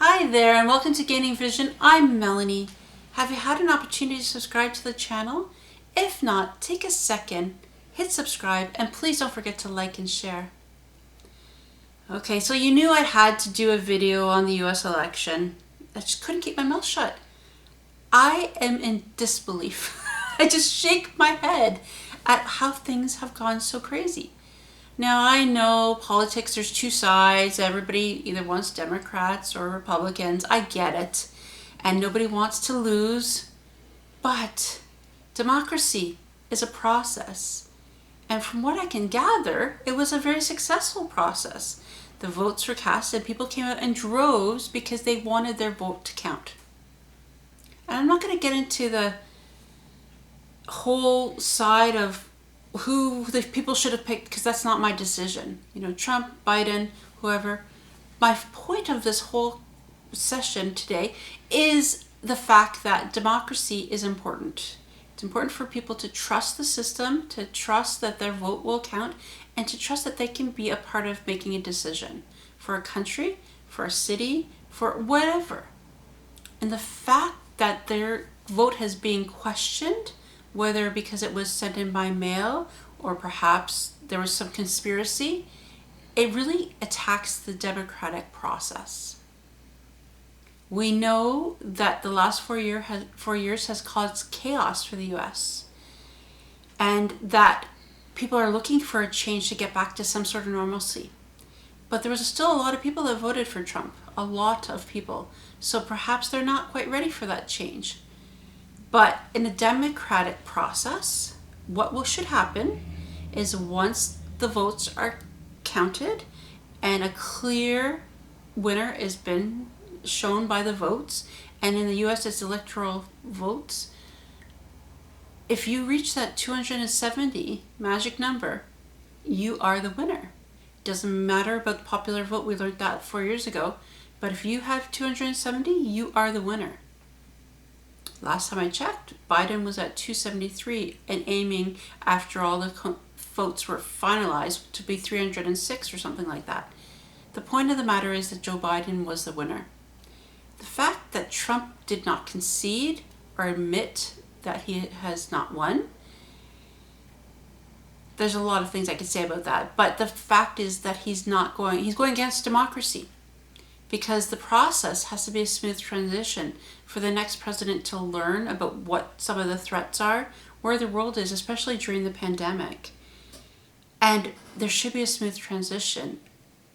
Hi there and welcome to Gaining Vision. I'm Melanie. Have you had an opportunity to subscribe to the channel? If not, take a second, hit subscribe, and please don't forget to like and share. Okay, so you knew I had to do a video on the US election. I just couldn't keep my mouth shut. I am in disbelief. I just shake my head at how things have gone so crazy. Now, I know politics, there's two sides. Everybody either wants Democrats or Republicans. I get it. And nobody wants to lose. But democracy is a process. And from what I can gather, it was a very successful process. The votes were cast and people came out in droves because they wanted their vote to count. And I'm not going to get into the whole side of who the people should have picked, because that's not my decision. You know, Trump, Biden, whoever. My point of this whole session today is the fact that democracy is important. It's important for people to trust the system, to trust that their vote will count, and to trust that they can be a part of making a decision for a country, for a city, for whatever. And the fact that their vote has been questioned, whether because it was sent in by mail or perhaps there was some conspiracy, it really attacks the democratic process. We know that the last 4 years has caused chaos for the US, and that people are looking for a change to get back to some sort of normalcy. But there was still a lot of people that voted for Trump, a lot of people. So perhaps they're not quite ready for that change. But in the democratic process, what should happen is once the votes are counted and a clear winner has been shown by the votes, and in the US it's electoral votes, if you reach that 270 magic number, you are the winner. It doesn't matter about the popular vote, we learned that 4 years ago, but if you have 270, you are the winner. Last time I checked, Biden was at 273 and aiming, after all the votes were finalized, to be 306 or something like that. The point of the matter is that Joe Biden was the winner. The fact that Trump did not concede or admit that he has not won, there's a lot of things I could say about that, but the fact is that he's going against democracy. Because the process has to be a smooth transition for the next president to learn about what some of the threats are, where the world is, especially during the pandemic. And there should be a smooth transition.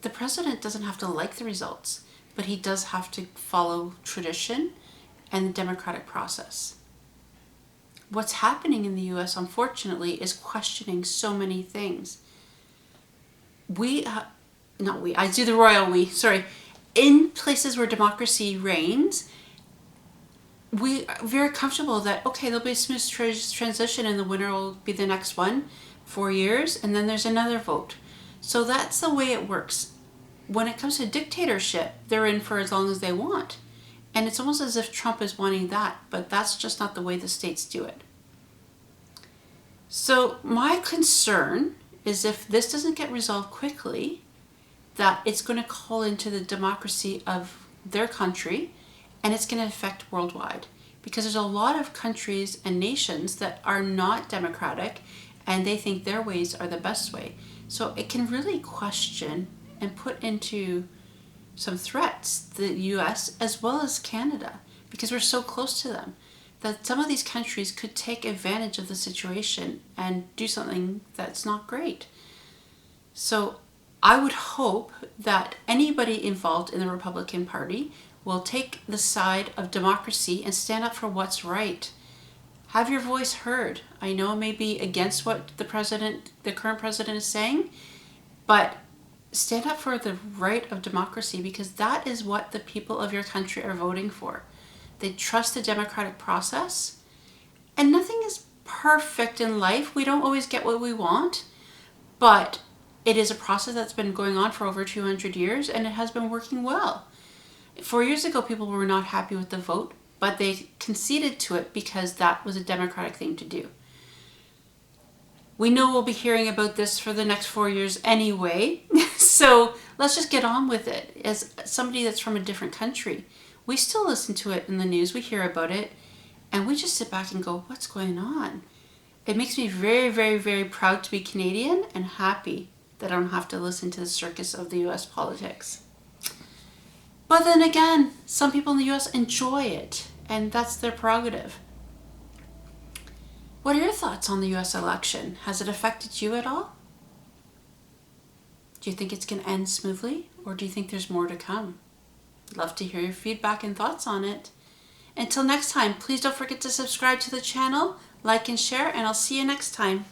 The president doesn't have to like the results, but he does have to follow tradition and the democratic process. What's happening in the US, unfortunately, is questioning so many things. In places where democracy reigns, we are very comfortable that, okay, there'll be a smooth transition and the winner will be the next one, 4 years, and then there's another vote. So that's the way it works. When it comes to dictatorship, they're in for as long as they want. And it's almost as if Trump is wanting that, but that's just not the way the states do it. So my concern is if this doesn't get resolved quickly, that it's going to call into the democracy of their country, and it's going to affect worldwide. Because there's a lot of countries and nations that are not democratic, and they think their ways are the best way. So it can really question and put into some threats the US as well as Canada, because we're so close to them, that some of these countries could take advantage of the situation and do something that's not great. So I would hope that anybody involved in the Republican Party will take the side of democracy and stand up for what's right. Have your voice heard. I know it may be against what the current president is saying, but stand up for the right of democracy, because that is what the people of your country are voting for. They trust the democratic process, and nothing is perfect in life. We don't always get what we want, but it is a process that's been going on for over 200 years, and it has been working well. 4 years ago, people were not happy with the vote, but they conceded to it because that was a democratic thing to do. We know we'll be hearing about this for the next 4 years anyway, so let's just get on with it. As somebody that's from a different country, we still listen to it in the news, we hear about it, and we just sit back and go, what's going on? It makes me very, very, very proud to be Canadian and happy that I don't have to listen to the circus of the US politics. But then again, some people in the US enjoy it, and that's their prerogative. What are your thoughts on the US election? Has it affected you at all? Do you think it's going to end smoothly, or do you think there's more to come? I'd love to hear your feedback and thoughts on it. Until next time, please don't forget to subscribe to the channel, like and share, and I'll see you next time.